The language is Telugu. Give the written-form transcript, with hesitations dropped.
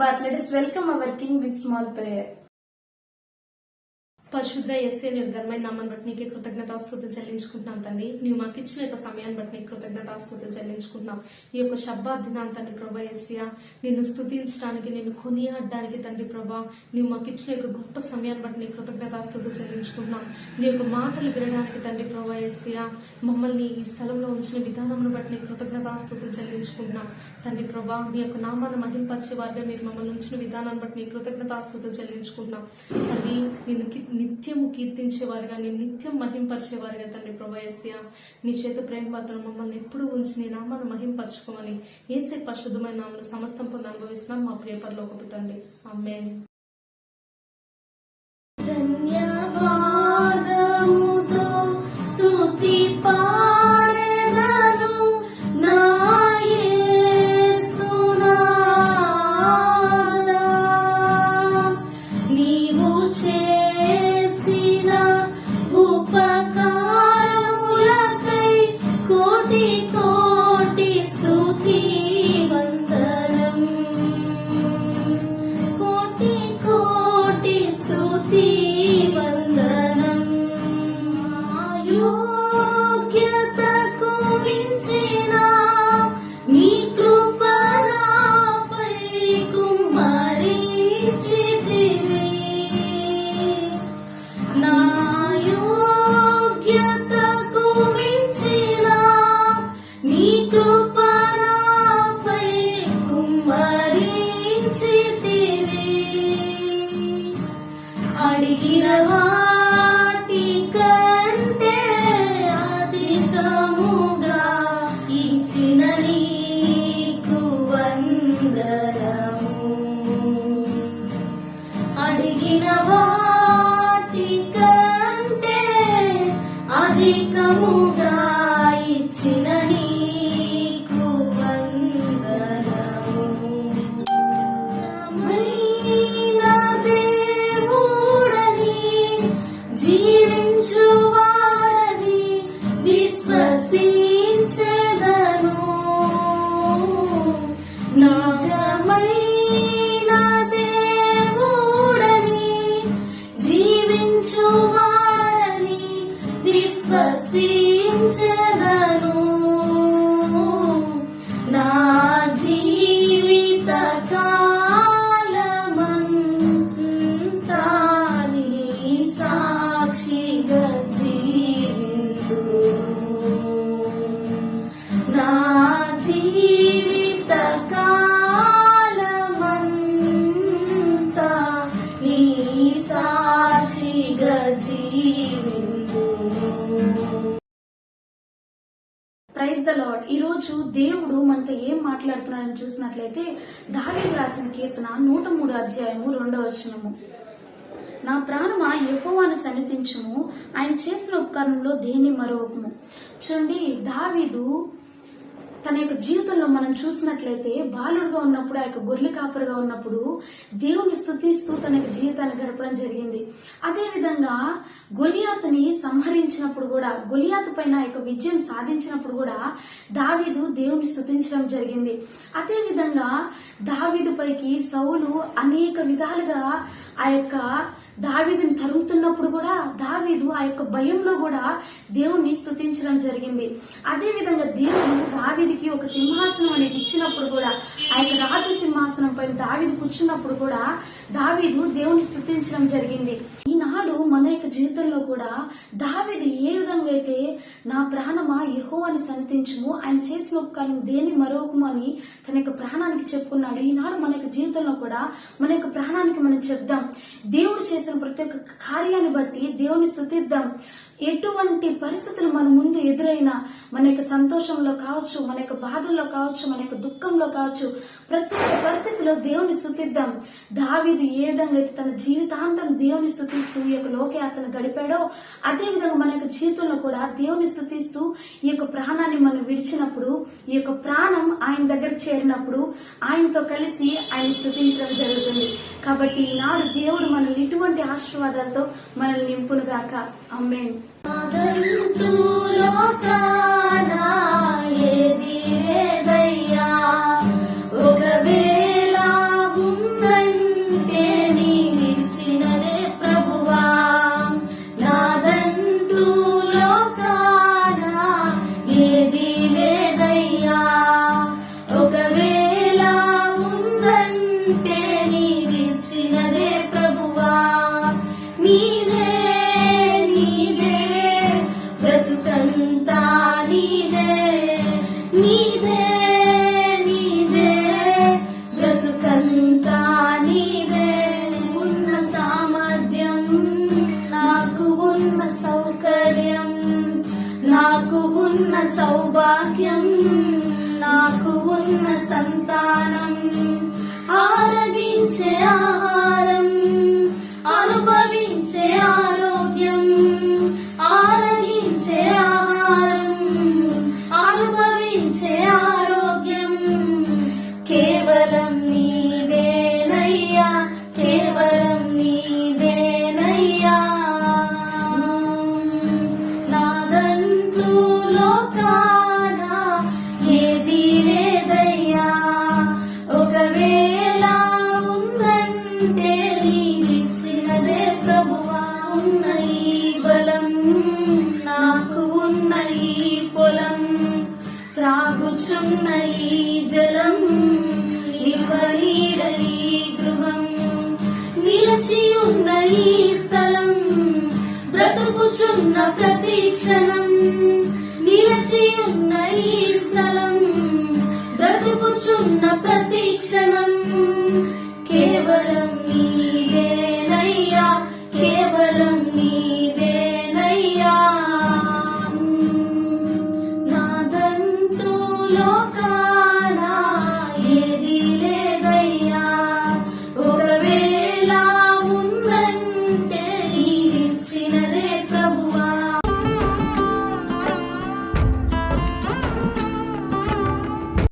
Shabbat. Let us welcome our King with small prayer. పరిశుద్ధ యేసే నీ ఘనమైన నామాన్ని బట్టి నీకే కృతజ్ఞతాస్తుతులు చెల్లించుకుంటున్నాం తండ్రి. నీవు మాకు ఇచ్చిన యొక్క సమయాన్ని బట్టి నీకు కృతజ్ఞతాస్తుతులు చెల్లించుకుంటున్నాం. ఈ యొక్క శబ్బాత్ దినాన్ని తండ్రి ప్రభా యేసయ్యా నిన్ను స్తుతించడానికి, నిన్ను కొనియాడడానికి తండ్రి ప్రభా నీవు మాకు ఇచ్చిన యొక్క గొప్ప సమయాన్ని బట్టి నీకు కృతజ్ఞతాస్తుతులు చెల్లించుకుంటున్నాం. నీ యొక్క మాటలు వినడానికి తండ్రి ప్రభా యేసయ్యా మమ్మల్ని ఈ స్థలంలో ఉంచిన విధానం బట్టి నీకు కృతజ్ఞతాస్తుతులు చెల్లించుకుంటున్నాం. తండ్రి ప్రభా నీ యొక్క నామాన్ని మహింపరిచే వారిగా మీరు మమ్మల్ని ఉంచిన విధానాన్ని బట్టి నీకు కృతజ్ఞతాస్తుతులు చెల్లించుకుంటున్నాం. తండ్రి నిన్ను నిత్యము కీర్తించేవారుగా, నేను నిత్యం మహింపరిచేవారుగా తండ్రి ప్రభా యేసయ్యా నీ చేత ప్రేమ పాత్రను మమ్మల్ని ఎప్పుడు ఉంచి నీ నామాన్ని మహింపరచుకోమని యేసే పరిశుద్ధమైన నామములో సమస్తం పొంది అనుభవిస్తున్నాం మా ప్రియ పరలోకపు తండ్రి. ఆమేన్. ధన్యవాదముతో స్తుతి పాడెదను నా యేసునాథా. నీవు చేసిన ఉపకారములకై కోటి కోటి స్తుతి వందనం. కోటి కోటి స్తుతి వందనం. యోగ్యతకు మించిన నీ కృప నాపై కుమ్మరించితివి. నా యోగ్యతకు మించిన నీ కృప నాపై కుమ్మరించితివి. అడిగిన వాటి కంటే అధికముగా ఇచ్చిన నీకు వందనము. అడిగిన వాటి కంటే అధికముగా ఇచ్చిన నీకు వందనము. మైన దేవుడని జీవించువాడని విశ్వసించెదను. నిజమైన దేవుడని జీవించువాడని విశ్వసించెదను. నా జీవిత కాలమంతా నీ సాక్షిగా జీవింతును. నా జీవిత కాలమంతా నీ సాక్షిగా జీవింతును. Praise the lord. ఈ రోజు దేవుడు మనతో ఏం మాట్లాడుతున్నాడని చూసినట్లయితే దావీదు రాసిన కీర్తన 103 అధ్యాయము 2వ వచనము. నా ప్రాణమా యెహోవాను సన్నిధించుము, ఆయన చేసిన ఉపకారంలో దేన్ని మరొకము. చూడండి, దావీదు తన యొక్క జీవితంలో మనం చూసినట్లయితే బాలుడుగా ఉన్నప్పుడు, ఆ యొక్క గొర్రెల కాపరిగా ఉన్నప్పుడు దేవుని స్తుతిస్తూ తన యొక్క జీవితాన్ని గడపడం జరిగింది. అదే విధంగా గొలియాతుని సంహరించినప్పుడు కూడా, గొలియాతు పైన ఆ యొక్క విజయం సాధించినప్పుడు కూడా దావీదు దేవుని స్తుతించడం జరిగింది. అదే విధంగా దావీదు పైకి సౌలు అనేక విధాలుగా ఆ యొక్క దావీదుని తరుముతున్నప్పుడు కూడా దావీదు ఆ యొక్క భయంలో కూడా దేవుణ్ణి స్తుతించడం జరిగింది. అదే విధంగా దేవుడు దావీదుకి ఒక సింహాసనం అనేది ఇచ్చినప్పుడు కూడా, ఆ యొక్క రాజు సింహాసనం పైన దావీదు కూర్చున్నప్పుడు కూడా దావీదు దేవుని స్తుతించడం జరిగింది. ఈనాడు మన యొక్క జీవితంలో కూడా దావీదు ఏ విధంగా అయితే నా ప్రాణమా యెహోవాని సన్నిధించుము, ఆయన చేసిన ఉపకారం దేని మరొకము అని తన యొక్క ప్రాణానికి చెప్పుకున్నాడు. ఈనాడు మన యొక్క జీవితంలో కూడా మన యొక్క ప్రాణానికి మనం చెప్దాం. దేవుడు చేసిన ప్రతి ఒక్క కార్యాన్ని బట్టి దేవుని స్తుతిద్దాం. ఎటువంటి పరిస్థితులు మన ముందు ఎదురైనా, మన యొక్క సంతోషంలో కావచ్చు, మన యొక్క బాధల్లో కావచ్చు, మన యొక్క దుఃఖంలో కావచ్చు, ప్రతి ఒక్క పరిస్థితిలో దేవుని స్తుతిద్దాం. దావీదు ఏ విధంగా అయితే తన జీవితాంతం దేవుని స్తుతిస్తూ ఈ యొక్క లోకయాత్ర గడిపాడో, అదే విధంగా మన యొక్క జీవితంలో కూడా దేవుని స్తుతిస్తూ ఈ యొక్క ప్రాణాన్ని మనం విడిచినప్పుడు, ఈ యొక్క ప్రాణం ఆయన దగ్గరికి చేరినప్పుడు ఆయనతో కలిసి ఆయన స్తుతించడం జరుగుతుంది. కాబట్టి ఈనాడు దేవుడు మనల్ని ఇటువంటి ఆశీర్వాదాలతో మనల్ని నింపునుగాక. ఆమేన్. ఒకవేళ ఆరోగ్యం, నాకు ఉన్న సంతానం, ఆరగించే ఆహారం, అనుభవించే ఆరోగ్యం, ఆరగించే ఆహారం, అనుభవించే ఆరోగ్యం, కేవలం నీదేనయ్యా, కేవలం నీదేనయ్యా. నాదంటూ లోకాన ఏదీ లేదయ్యా, ఒకవేళ ఉందంటే నీవిచ్చినదే ప్రభువా. ఉన్న ఈ బలం, నాకు ఉన్న ఈ పొలం, త్రాగుచున్న ఈ జలం, నిలవనీడ ఈ గృహం, నిలచి ఉన్న ఈ స్థలం, బ్రతుకుచున్న ప్రతి క్షణం, నిలచి ఉన్న ఈ స్థలం, బ్రతుకుచున్న ప్రతి క్షణం, కేవలం నీదేనయ్యా, కేవలం నీదేనయ్యా. నాదంటూ